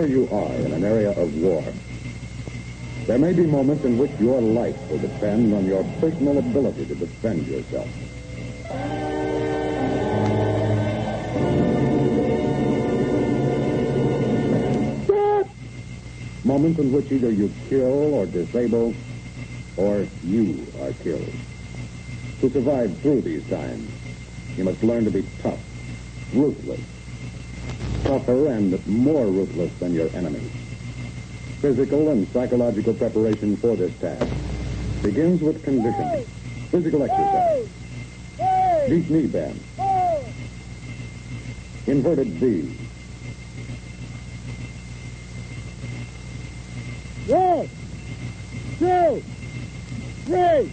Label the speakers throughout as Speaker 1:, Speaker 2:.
Speaker 1: Wherever you are in an area of war, there may be moments in which your life will depend on your personal ability to defend yourself. Moments in which either you kill or disable, or you are killed. To survive through these times, you must learn to be tough, ruthless, tougher and more ruthless than your enemies. Physical and psychological preparation for this task begins with conditioning, physical exercise, deep knee bend, inverted V.
Speaker 2: 1, 2, 3.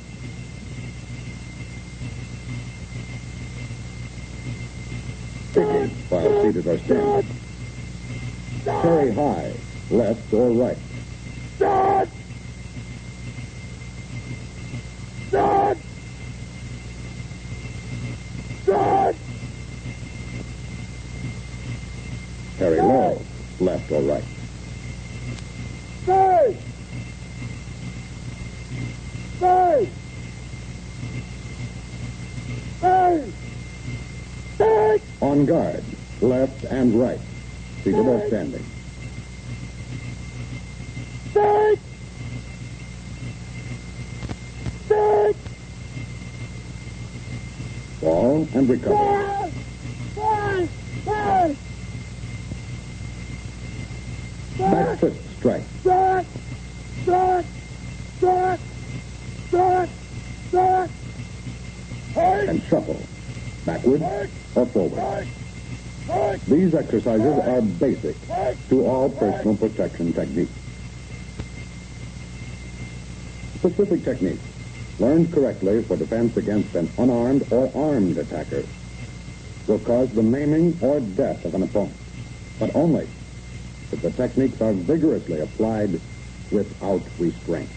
Speaker 1: Kicking while seated or standing. Carry high, left or right.
Speaker 2: Start! Start! Start!
Speaker 1: Carry low, left or right.
Speaker 2: Stay! Stay! Stay! Stay!
Speaker 1: On guard, left and right, seated or standing.
Speaker 2: Stay! Stay!
Speaker 1: Fall and recover.
Speaker 2: Stay! Stay!
Speaker 1: Back fist strike.
Speaker 2: Start! Start! Start! Start! Start!
Speaker 1: And shuffle, backward or forward. These exercises are basic to all personal protection techniques. Specific techniques, learned correctly for defense against an unarmed or armed attacker, will cause the maiming or death of an opponent, but only if the techniques are vigorously applied without restraint.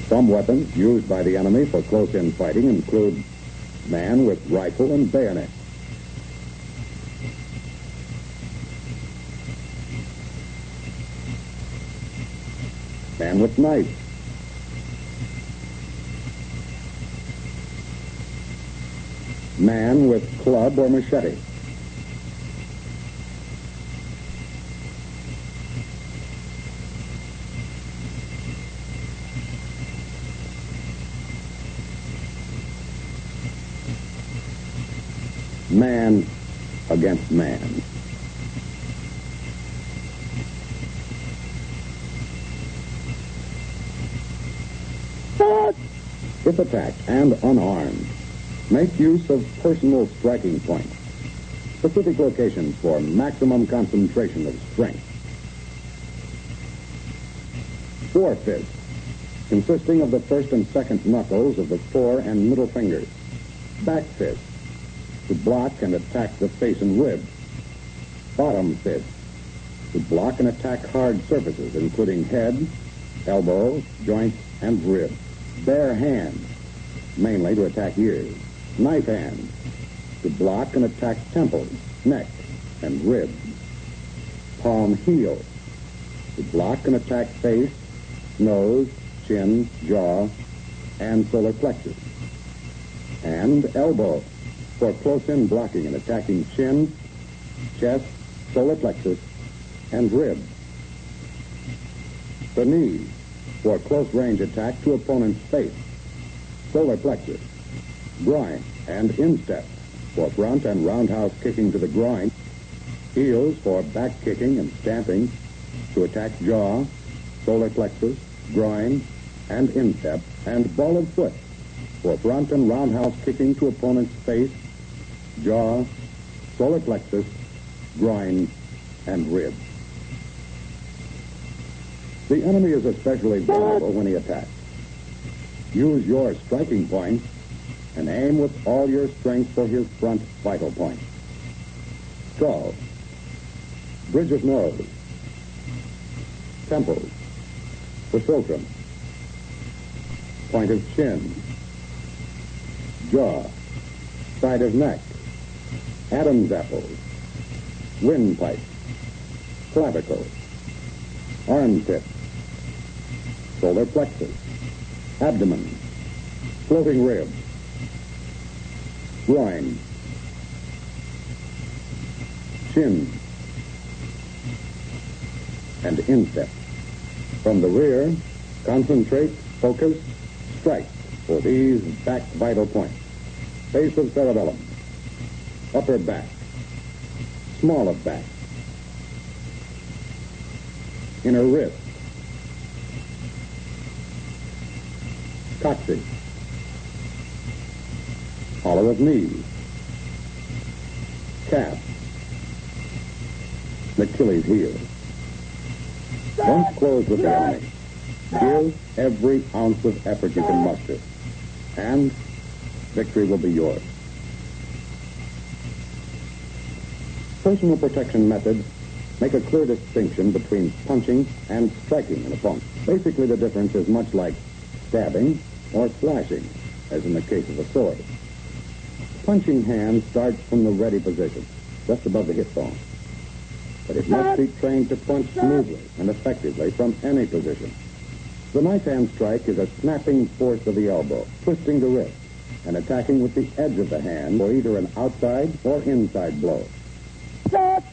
Speaker 1: Some weapons used by the enemy for close-in fighting include man with rifle and bayonet, man with knife, man with club or machete, man against man. If attacked and unarmed, make use of personal striking points, specific locations for maximum concentration of strength. Fore fist, consisting of the first and second knuckles of the fore and middle fingers. Back fist, to block and attack the face and ribs. Bottom fist, to block and attack hard surfaces, including head, elbow, joints, and ribs. Bare hand, mainly to attack ears. Knife hand, to block and attack temples, neck, and ribs. Palm heel, to block and attack face, nose, chin, jaw, and solar plexus. And elbow, for close-in blocking and attacking chin, chest, solar plexus, and ribs. The knee, for close-range attack to opponent's face, solar plexus, groin, and instep, for front and roundhouse kicking to the groin. Heels for back kicking and stamping to attack jaw, solar plexus, groin, and instep. And ball of foot for front and roundhouse kicking to opponent's face, jaw, solar plexus, groin, and ribs. The enemy is especially vulnerable when he attacks. Use your striking points and aim with all your strength for his front vital point. Skull, bridge of nose, temples, basilicrum, point of chin, jaw, side of neck, Adam's apple, windpipe, clavicle, armpit, solar plexus, abdomen, floating rib, groin, chin, and instep. From the rear, concentrate, focus, strike for these back vital points. Base of cerebellum, upper back, small of back, inner wrist, coccyx, hollow of knee, calf, Achilles heel. Once closed with the enemy, give every ounce of effort you can muster, and victory will be yours. Personal protection methods make a clear distinction between punching and striking an opponent. Basically, the difference is much like stabbing or slashing, as in the case of a sword. Punching hand starts from the ready position, just above the hip bone. But it must be trained to punch smoothly and effectively from any position. The knife hand strike is a snapping force of the elbow, twisting the wrist, and attacking with the edge of the hand for either an outside or inside blow.
Speaker 2: Stop!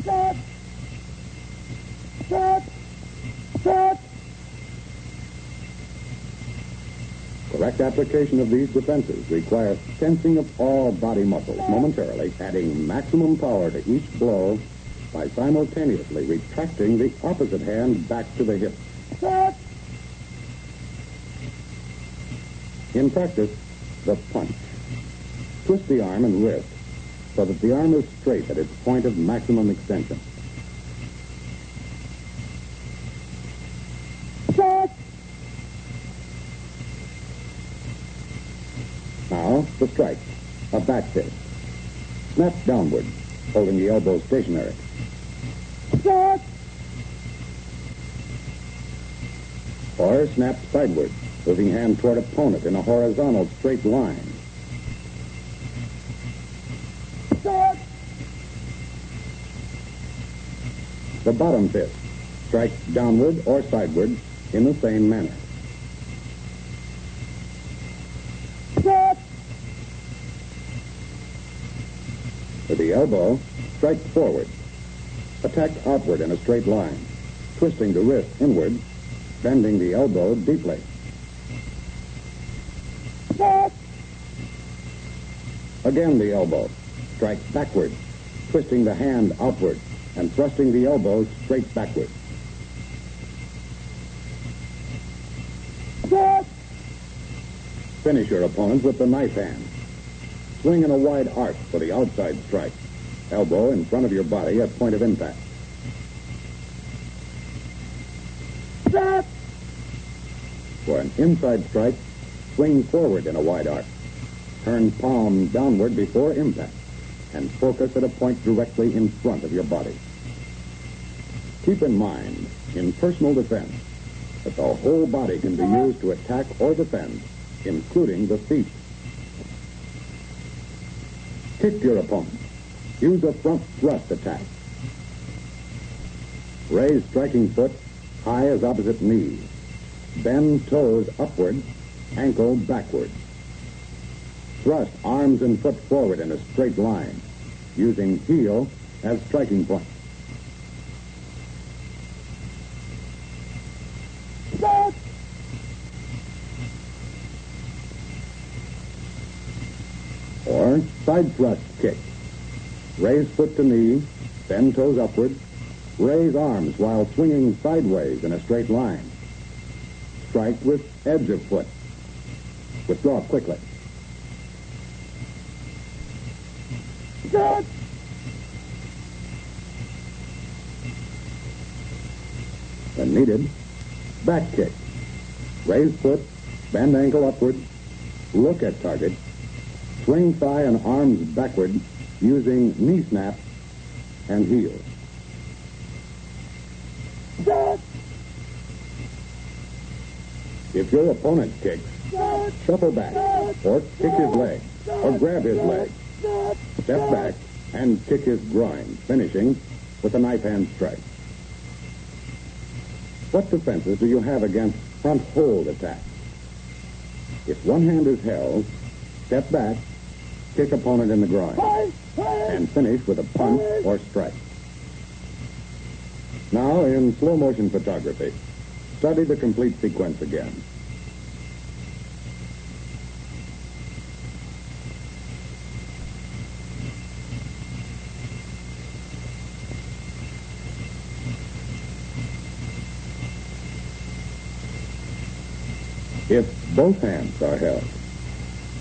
Speaker 2: Stop! Stop! Stop!
Speaker 1: Correct application of these defenses requires tensing of all body muscles momentarily, adding maximum power to each blow by simultaneously retracting the opposite hand back to the hip.
Speaker 2: Stop!
Speaker 1: In practice, the punch. Twist the arm and wrist so that the arm is straight at its point of maximum extension.
Speaker 2: Stop!
Speaker 1: Now, the strike, a back fist. Snap downward, holding the elbow stationary.
Speaker 2: Stop!
Speaker 1: Or snap sideward, moving hand toward opponent in a horizontal straight line.
Speaker 2: Stop!
Speaker 1: The bottom fist, strike downward or sideward in the same manner.
Speaker 2: Stop!
Speaker 1: With the elbow, strike forward. Attack outward in a straight line, twisting the wrist inward, bending the elbow deeply.
Speaker 2: Stop!
Speaker 1: Again the elbow, strike backward, twisting the hand outward and thrusting the elbow straight backward.
Speaker 2: Stop!
Speaker 1: Finish your opponent with the knife hand. Swing in a wide arc for the outside strike. Elbow in front of your body at point of impact.
Speaker 2: Stop!
Speaker 1: For an inside strike, swing forward in a wide arc. Turn palm downward before impact and focus at a point directly in front of your body. Keep in mind, in personal defense, that the whole body can be used to attack or defend, including the feet. Kick your opponent. Use a front thrust attack. Raise striking foot high as opposite knee. Bend toes upward, ankle backward. Thrust arms and foot forward in a straight line, using heel as striking point.
Speaker 2: Stop!
Speaker 1: Or side thrust kick. Raise foot to knee, bend toes upward, raise arms while swinging sideways in a straight line. Strike with edge of foot. Withdraw quickly.
Speaker 2: Stop!
Speaker 1: When needed, back kick. Raise foot, bend ankle upward, look at target, swing thigh and arms backward using knee snap and heel.
Speaker 2: Set.
Speaker 1: If your opponent kicks,
Speaker 2: Set.
Speaker 1: shuffle back, or kick his leg, or grab his leg.
Speaker 2: Set.
Speaker 1: Step back and kick his groin, finishing with a knife hand strike. What defenses do you have against front hold attacks? If one hand is held, step back, kick opponent in the groin, and finish with a punch or strike. Now, in slow motion photography, study the complete sequence again. If both hands are held,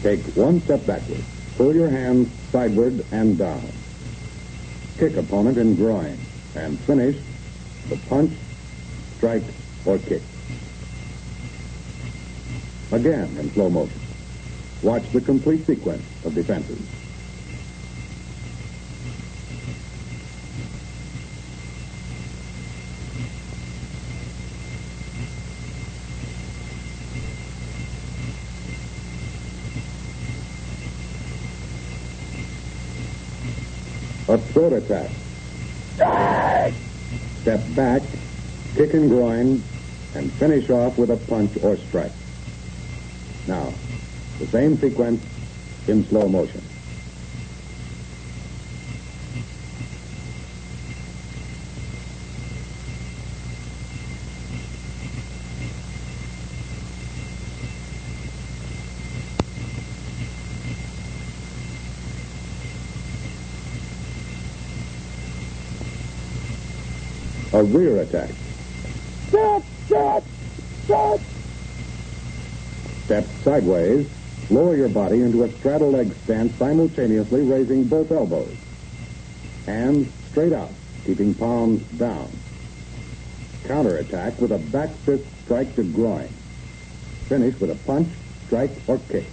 Speaker 1: take one step backward, pull your hands sideward and down. Kick opponent in groin, and finish the punch, strike, or kick. Again in slow motion. Watch the complete sequence of defenses. A throat attack. Step back, kick and groin, and finish off with a punch or strike. Now, the same sequence in slow motion. A rear attack.
Speaker 2: Set. Set. Set.
Speaker 1: Step sideways, lower your body into a straddle leg stance, simultaneously raising both elbows. Hands straight out, keeping palms down. Counterattack with a back fist strike to groin. Finish with a punch, strike, or kick.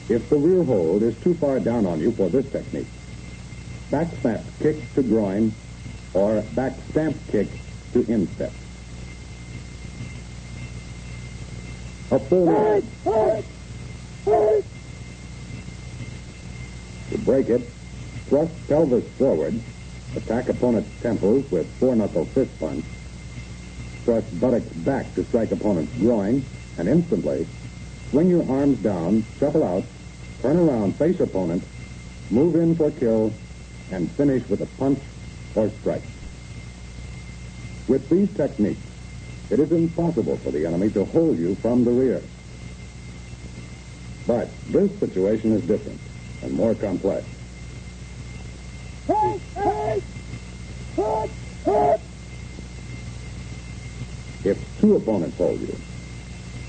Speaker 1: If the rear hold is too far down on you for this technique, back snap kick to groin, or back stamp kick to instep. A full leg. To break it, thrust pelvis forward, attack opponent's temples with four-knuckle fist punch, thrust buttocks back to strike opponent's groin, and instantly swing your arms down, shuffle out, turn around, face opponent, move in for kill, and finish with a punch or strike. With these techniques, it is impossible for the enemy to hold you from the rear. But this situation is different and more complex. If two opponents hold you,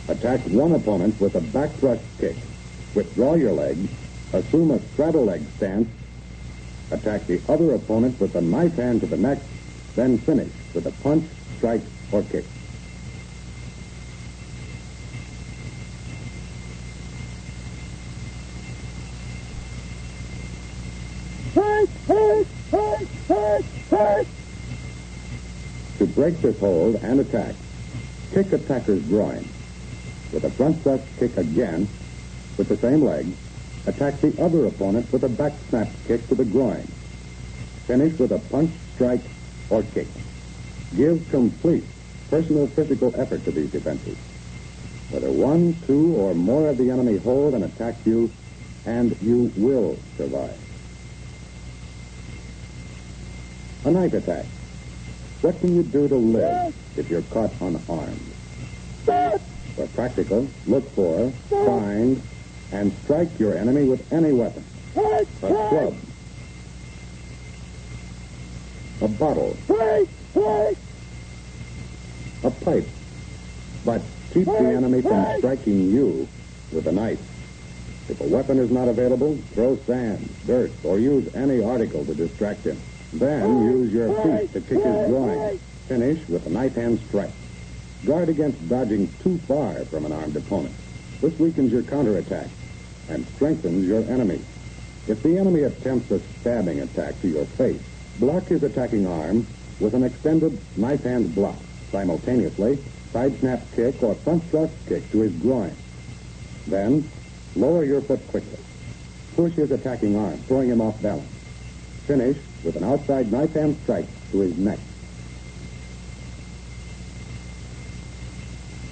Speaker 1: attack one opponent with a back thrust kick, withdraw your leg, assume a straddle leg stance, attack the other opponent with a knife hand to the neck, then finish with a punch, strike, or kick. To break this hold and attack, kick attacker's groin. With a front thrust kick again, with the same leg, attack the other opponent with a back snap kick to the groin. Finish with a punch, strike, or kick. Give complete personal physical effort to these defenses. Whether one, two, or more of the enemy hold and attack you, and you will survive. A knife attack. What can you do to live if you're caught unarmed? Where practical, look for, find, and strike your enemy with any weapon. A club. A bottle. A pipe. But keep the enemy from striking you with a knife. If a weapon is not available, throw sand, dirt, or use any article to distract him. Then use your feet to kick his groin. Finish with a knife hand strike. Guard against dodging too far from an armed opponent. This weakens your counterattack and strengthens your enemy. If the enemy attempts a stabbing attack to your face, block his attacking arm, with an extended knife hand block. Simultaneously, side snap kick or front thrust kick to his groin. Then, lower your foot quickly. Push his attacking arm, throwing him off balance. Finish with an outside knife hand strike to his neck.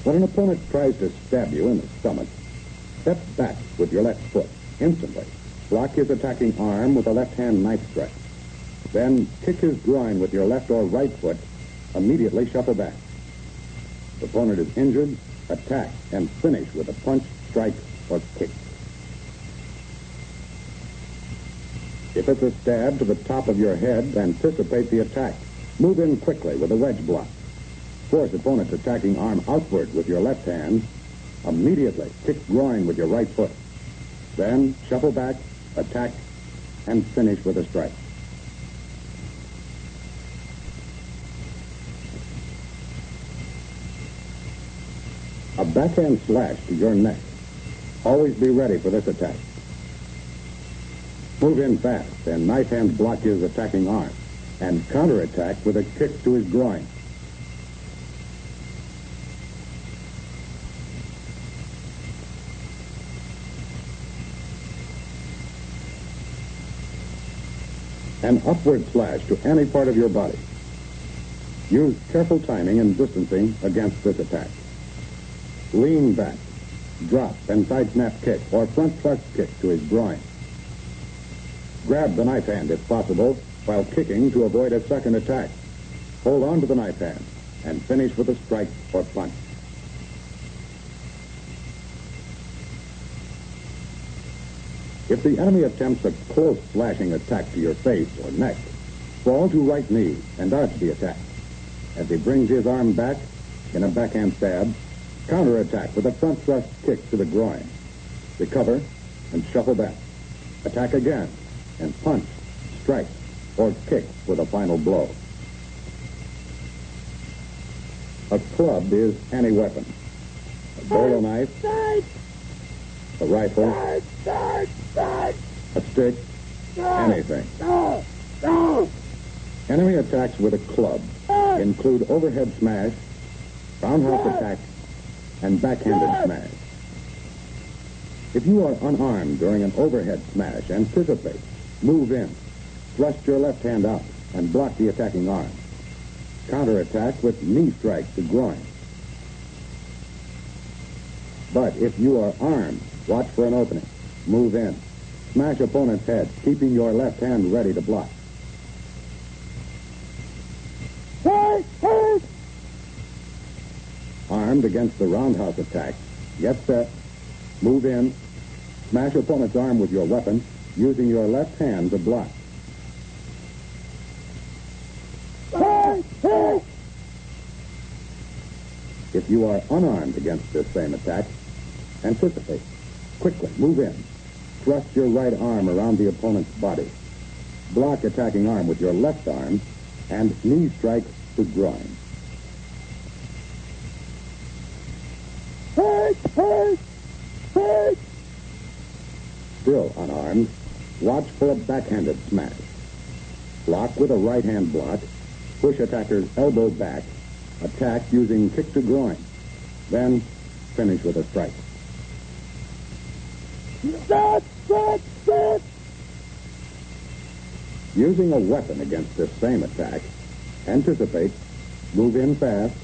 Speaker 1: When an opponent tries to stab you in the stomach, step back with your left foot instantly. Block his attacking arm with a left-hand knife strike. Then kick his groin with your left or right foot. Immediately shuffle back. The opponent is injured, attack, and finish with a punch, strike, or kick. If it's a stab to the top of your head, anticipate the attack. Move in quickly with a wedge block. Force opponent's attacking arm outward with your left hand. Immediately kick groin with your right foot. Then shuffle back, attack, and finish with a strike. A backhand slash to your neck. Always be ready for this attack. Move in fast and knife hand block his attacking arm and counterattack with a kick to his groin. An upward slash to any part of your body. Use careful timing and distancing against this attack. Lean back, drop, and side snap kick or front thrust kick to his groin. Grab the knife hand if possible while kicking to avoid a second attack. Hold on to the knife hand and finish with a strike or punch. If the enemy attempts a close slashing attack to your face or neck, fall to right knee and dodge the attack. As he brings his arm back in a backhand stab, counterattack with a front thrust kick to the groin. Recover and shuffle back. Attack again and punch, strike, or kick with a final blow. A club is any weapon. A bolo knife, a rifle, a stick, anything. Enemy attacks with a club include overhead smash, roundhouse attack, and backhanded smash. If you are unarmed during an overhead smash, anticipate, move in, thrust your left hand out, and block the attacking arm. Counterattack with knee strike to groin. But if you are armed, watch for an opening. Move in. Smash opponent's head, keeping your left hand ready to block. Armed against the roundhouse attack, get set, move in, smash opponent's arm with your weapon, using your left hand to block. If you are unarmed against this same attack, anticipate. Quickly, move in. Thrust your right arm around the opponent's body. Block attacking arm with your left arm, and knee strike to groin. Still unarmed, watch for a backhanded smash. Block with a right hand block, push attacker's elbow back, attack using kick to groin, then finish with a strike. Using a weapon against this same attack, anticipate, move in fast,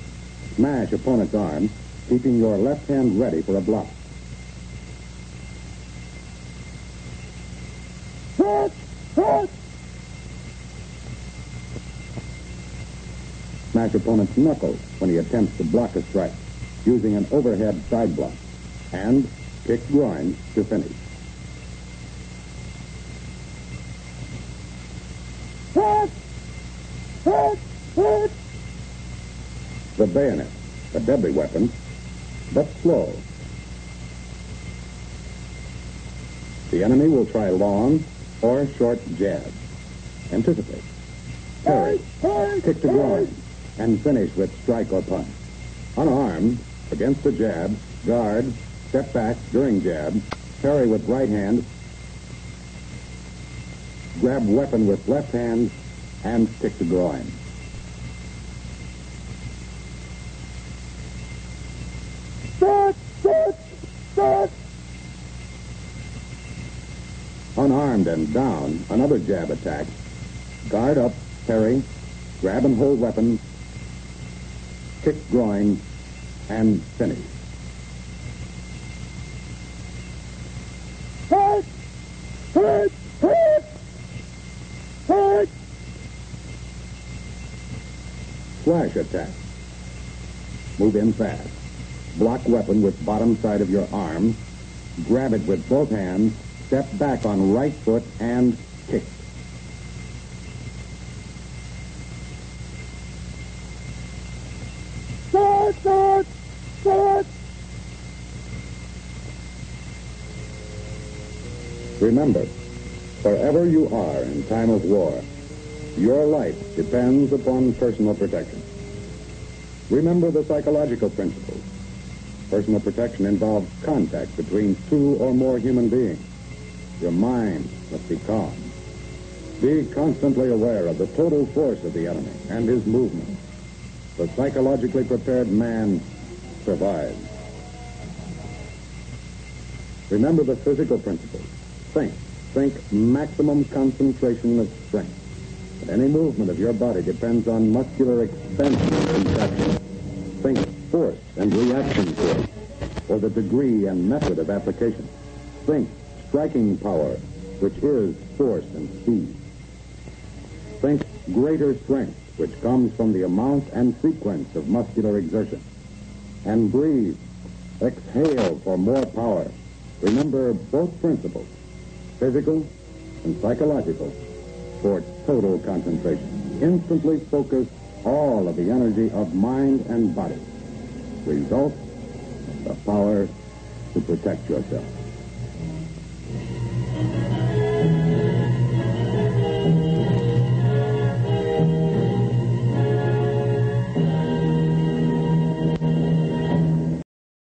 Speaker 1: smash opponent's arm, keeping your left hand ready for a block. Smash opponent's knuckles when he attempts to block a strike, using an overhead side block, and kick groin to finish. The bayonet, a deadly weapon, but slow. The enemy will try long or short jabs. Anticipate. Parry, kick to groin, and finish with strike or punch. Unarmed, against the jab, guard, step back during jab, parry with right hand, grab weapon with left hand, and kick to groin.
Speaker 2: Set.
Speaker 1: Unarmed and down, another jab attack. Guard up, parry, grab and hold weapon, kick groin, and finish.
Speaker 2: Hit.
Speaker 1: Slash attack. Move in fast. Block weapon with bottom side of your arm. Grab it with both hands. Step back on right foot and kick.
Speaker 2: Set.
Speaker 1: Remember, wherever you are in time of war, your life depends upon personal protection. Remember the psychological principles. Personal protection involves contact between two or more human beings. Your mind must be calm. Be constantly aware of the total force of the enemy and his movement. The psychologically prepared man survives. Remember the physical principles. Think maximum concentration of strength. Any movement of your body depends on muscular expansion and contraction. Think force and reaction force, or the degree and method of application. Think striking power, which is force and speed. Think greater strength, which comes from the amount and sequence of muscular exertion. And breathe. Exhale for more power. Remember both principles, physical and psychological, for total concentration. Instantly focus all of the energy of mind and body. Result, the power to protect yourself.